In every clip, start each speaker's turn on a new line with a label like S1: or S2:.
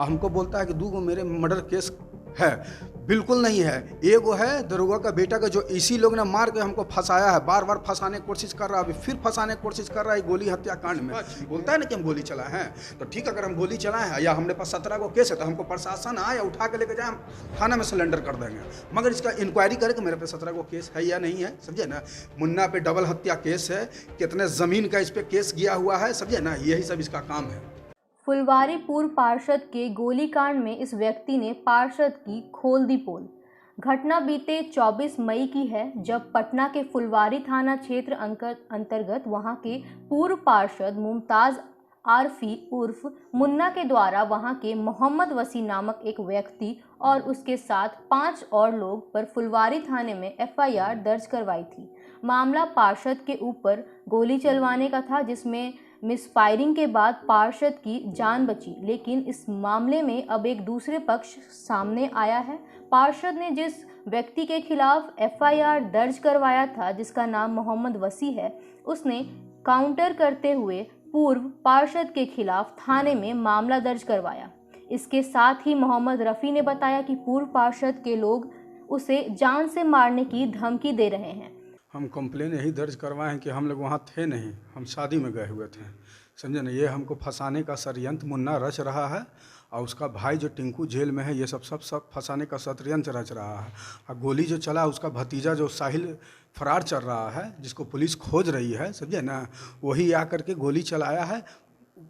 S1: हमको बोलता है कि 2 मेरे मर्डर केस है। बिल्कुल नहीं है। एगो है दरोगा का बेटा का जो इसी लोग ने मार के हमको फंसाया है, बार बार फंसाने की कोशिश कर रहा है, अभी फिर फंसाने की कोशिश कर रहा है गोली हत्याकांड में। बोलता है ना कि हम गोली चलाए हैं, तो ठीक है, अगर हम गोली चलाए हैं या हमने पास 17 को केस है तो हमको प्रशासन आए या उठा के लेके जाए, हम थाना में सिलेंडर कर देंगे, मगर इसका इंक्वायरी करे कि मेरे पे 17 को केस है या नहीं है, समझे ना। मुन्ना पे डबल हत्या केस है, कितने ज़मीन का इस पे केस गया हुआ है, समझे ना, यही सब इसका काम है।
S2: फुलवारी पूर्व पार्षद के गोलीकांड में इस व्यक्ति ने पार्षद की खोल दी पोल। घटना बीते 24 मई की है, जब पटना के फुलवारी थाना क्षेत्र अंतर्गत वहां के पूर्व पार्षद मुमताज आरफी उर्फ मुन्ना के द्वारा वहां के मोहम्मद वसी नामक एक व्यक्ति और उसके साथ 5 और लोग पर फुलवारी थाने में एफआईआर दर्ज करवाई थी। मामला पार्षद के ऊपर गोली चलवाने का था, जिसमें मिसफायरिंग के बाद पार्षद की जान बची, लेकिन इस मामले में अब एक दूसरे पक्ष सामने आया है। पार्षद ने जिस व्यक्ति के खिलाफ एफआईआर दर्ज करवाया था, जिसका नाम मोहम्मद वसी है, उसने काउंटर करते हुए पूर्व पार्षद के खिलाफ थाने में मामला दर्ज करवाया। इसके साथ ही मोहम्मद रफ़ी ने बताया कि पूर्व पार्षद के लोग उसे जान से मारने की धमकी दे रहे हैं।
S1: हम कंप्लेन यही दर्ज करवाए हैं कि हम लोग वहाँ थे नहीं, हम शादी में गए हुए थे, समझे ना। ये हमको फंसाने का षड्यंत्र मुन्ना रच रहा है, और उसका भाई जो टिंकू जेल में है, ये सब फंसाने का षड्यंत्र रच रहा है। और गोली जो चला, उसका भतीजा जो साहिल फरार चल रहा है, जिसको पुलिस खोज रही है, समझे ना, वही आकर के गोली चलाया है।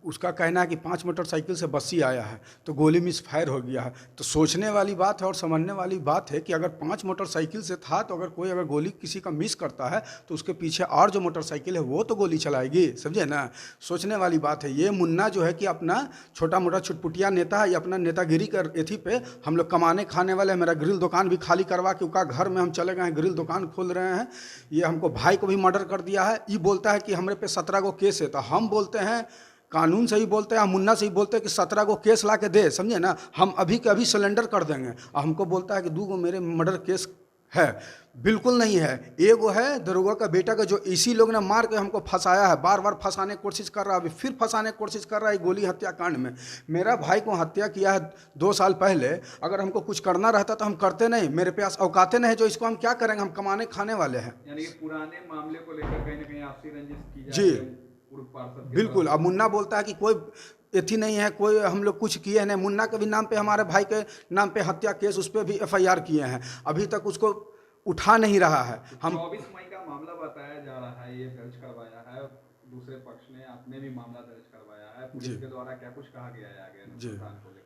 S1: उसका कहना है कि 5 मोटरसाइकिल से बस्सी आया है तो गोली मिसफायर हो गया है। तो सोचने वाली बात है और समझने वाली बात है कि अगर 5 मोटरसाइकिल से था तो अगर गोली किसी का मिस करता है तो उसके पीछे और जो मोटरसाइकिल है वो तो गोली चलाएगी, समझे ना। सोचने वाली बात है। ये मुन्ना जो है कि अपना छोटा मोटा छुटपुटिया नेता है, ये अपना नेतागिरी कर एथी पे हम लोग कमाने खाने वाले। मेरा ग्रिल दुकान भी खाली करवा के उसका घर में हम चले गए हैं, ग्रिल दुकान खोल रहे हैं। ये हमको भाई को भी मर्डर कर दिया है। ये बोलता है कि हमारे पे 17 को केस है, तो हम बोलते हैं कानून से ही बोलते हैं, हम मुन्ना से ही बोलते हैं कि 17 को केस ला के दे, समझे ना, हम अभी के अभी सिलेंडर कर देंगे। और हमको बोलता है कि 2 मेरे मर्डर केस है। बिल्कुल नहीं है। एगो है दरोगा का बेटा का जो इसी लोग ने मार के हमको फंसाया है, बार बार फंसाने की कोशिश कर रहा है, अभी फिर फंसाने की कोशिश कर रहा है गोली हत्याकांड में। मेरा भाई को हत्या किया है 2 साल पहले। अगर हमको कुछ करना रहता तो हम करते नहीं, मेरे पास औकाते नहीं, जो इसको हम क्या करेंगे, हम कमाने खाने वाले हैं।
S3: यानी कि पुराने मामले को लेकर कहीं ना कहीं आपसी रंजिश की जा
S1: जी
S3: रही है।
S1: बिल्कुल। अब मुन्ना बोलता है कि कोई एथी नहीं है, कोई हम लोग कुछ किए नहीं। मुन्ना के भी नाम पे, हमारे भाई के नाम पे हत्या केस, उस पर भी एफआईआर किए हैं, अभी तक उसको उठा नहीं रहा है। हम 24
S3: मई का मामला बताया जा रहा है, ये दर्ज करवाया है दूसरे पक्ष ने, आपने भी मामला दर्ज करवाया है। पुलिस के द्वारा क्या कुछ कहा गया है आगे अनुसंधान को लेकर?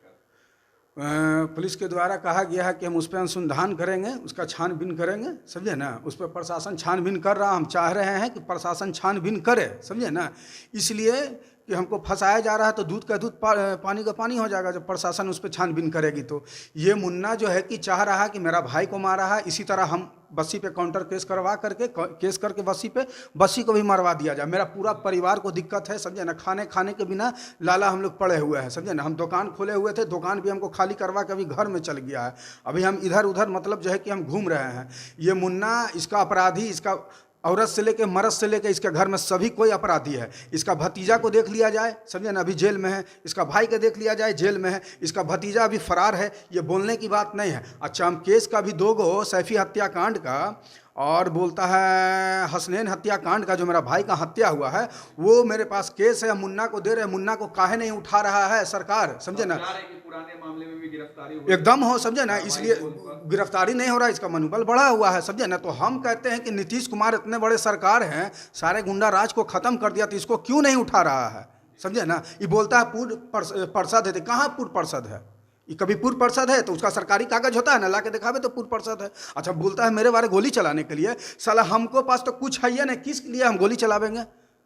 S1: पुलिस के द्वारा कहा गया है कि हम उस पर अनुसंधान करेंगे, उसका छानबीन करेंगे, समझे ना। उस पर प्रशासन छानबीन कर रहा, हम चाह रहे हैं कि प्रशासन छानबीन करे, समझे ना। इसलिए कि हमको फंसाया जा रहा है तो दूध का दूध पानी का पानी हो जाएगा जब प्रशासन उस पर छानबीन करेगी। तो ये मुन्ना जो है कि चाह रहा है कि मेरा भाई को मारा है, इसी तरह हम बस्सी पे काउंटर केस करवा करके केस करके बस्सी को भी मरवा दिया जाए। मेरा पूरा परिवार को दिक्कत है, समझे ना। खाने के बिना लाला हम लोग पड़े हुए हैं, समझे ना। हम दुकान खोले हुए थे, दुकान भी हमको खाली करवा के अभी घर में चल गया है। अभी हम इधर उधर मतलब जो है कि हम घूम रहे हैं। ये मुन्ना, इसका अपराधी, इसका औरत से लेके मर्द से लेके इसके घर में सभी कोई अपराधी है। इसका भतीजा को देख लिया जाए, समझे ना, अभी जेल में है। इसका भाई को देख लिया जाए, जेल में है। इसका भतीजा अभी फरार है, ये बोलने की बात नहीं है। अच्छा, हम केस का भी 2 गो सैफी हत्याकांड का और बोलता है हसनैन हत्याकांड का, जो मेरा भाई का हत्या हुआ है, वो मेरे पास केस है, मुन्ना को दे रहे। मुन्ना को काहे नहीं उठा रहा है सरकार, समझे ना।
S3: पुराने मामले में भी गिरफ्तारी
S1: एकदम हो, समझे ना, इसलिए गिरफ्तारी नहीं हो रहा, इसका मनोबल बढ़ा हुआ है, समझे ना। तो हम कहते हैं कि नीतीश कुमार इतने बड़े सरकार हैं, सारे गुंडा राज को खत्म कर दिया, तो इसको क्यों नहीं उठा रहा है, समझे ना। ये बोलता है पूर्व पार्षद है, कहाँ पूर्व पार्षद है? ये कभी पूर्व पार्षद है तो उसका सरकारी कागज होता है ना, ला के दिखावे तो पूर्व पार्षद है। अच्छा, बोलता है मेरे बारे गोली चलाने के लिए। साला हमको पास तो कुछ है ही नहीं, किस लिए हम गोली चलावेंगे?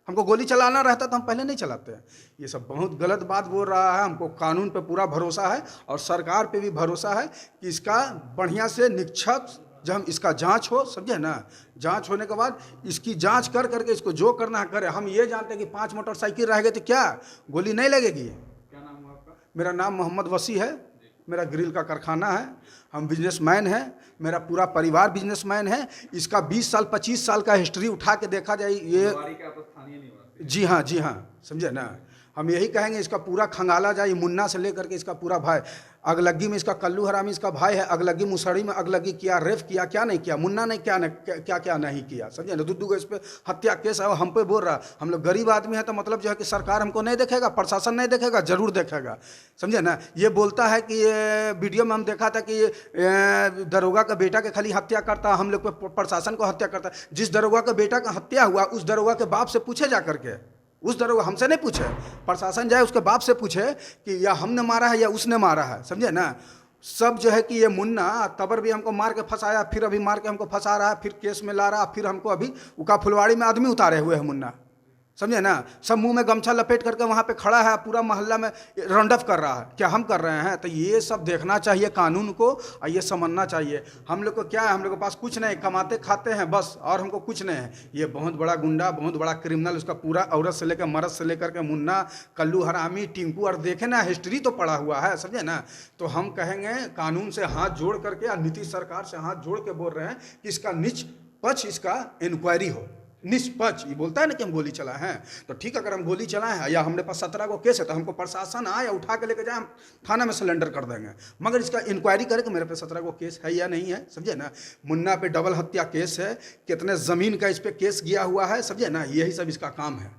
S1: हमको गोली चलाना रहता तो हम पहले नहीं चलाते हैं। ये सब बहुत गलत बात बोल रहा है। हमको कानून पे पूरा भरोसा है और सरकार पे भी भरोसा है कि इसका बढ़िया से निष्पक्ष जब हम इसका जांच हो, समझे ना। जांच होने के बाद इसकी जांच कर करके इसको जो करना है करे। हम ये जानते हैं कि 5 मोटरसाइकिल रह गए तो क्या गोली नहीं लगेगी?
S3: क्या नाम हुआ आपका?
S1: मेरा नाम मोहम्मद वसी है, मेरा ग्रिल का कारखाना है, हम बिजनेसमैन हैं, मेरा पूरा परिवार बिजनेसमैन है। इसका 20 साल 25 साल का हिस्ट्री उठा के देखा जाए, ये जी हाँ, समझे ना। हम यही कहेंगे इसका पूरा खंगाला जाए, मुन्ना से लेकर के इसका पूरा भाई। अगलग्गी में इसका कल्लू हरामी इसका भाई है, अगलग्गी मुसहरी में अगलग्गी किया, रेप किया, क्या नहीं किया, मुन्ना ने क्या नहीं किया, समझे ना। दुद्दू को इस पर हत्या केस है, हम पे बोल रहा है। हम लोग गरीब आदमी है तो मतलब जो है कि सरकार हमको नहीं देखेगा, प्रशासन नहीं देखेगा, जरूर देखेगा, समझे ना। ये बोलता है कि ये वीडियो में हम देखा था कि दरोगा का बेटा के खाली हत्या करता, हम लोग पे प्रशासन को हत्या करता। जिस दरोगा का बेटा का हत्या हुआ उस दरोगा के बाप से पूछे जा करके, उस दरोगा हमसे नहीं पूछे, प्रशासन जाए उसके बाप से पूछे कि या हमने मारा है या उसने मारा है, समझे ना। सब जो है कि ये मुन्ना तबर भी हमको मार के फंसाया, फिर अभी मार के हमको फंसा रहा है, फिर केस में ला रहा है, फिर हमको अभी उका फुलवाड़ी में आदमी उतारे हुए हैं मुन्ना, समझे ना। सब मुंह में गमछा लपेट करके वहाँ पे खड़ा है, पूरा मोहल्ला में रंडअप कर रहा है। क्या हम कर रहे हैं? तो ये सब देखना चाहिए कानून को और ये समझना चाहिए। हम लोग को क्या है, हम लोग के पास कुछ नहीं, कमाते खाते हैं बस, और हमको कुछ नहीं है। ये बहुत बड़ा गुंडा, बहुत बड़ा क्रिमिनल, उसका पूरा औरत से लेकर मर्द से लेकर के मुन्ना, कल्लू हरामी, टिंकू, और देखे ना हिस्ट्री तो पड़ा हुआ है, समझे ना। तो हम कहेंगे कानून से हाथ जोड़ करके और नीतीश सरकार से हाथ जोड़ के बोल रहे हैं कि इसका निष्पक्ष इसका इंक्वायरी हो, निष्पक्ष। ये बोलता है ना कि हम गोली चलाए हैं, तो ठीक, अगर हम गोली चलाए हैं या हमने पास 17 को केस है तो हमको प्रशासन आए या उठा के लेके जाए, हम थाना में सरेंडर कर देंगे, मगर इसका इंक्वायरी करे कि मेरे पे 17 को केस है या नहीं है, समझे ना। मुन्ना पे डबल हत्या केस है, कितने ज़मीन का इस पे केस गया हुआ है, समझे ना। यही सब इसका काम है।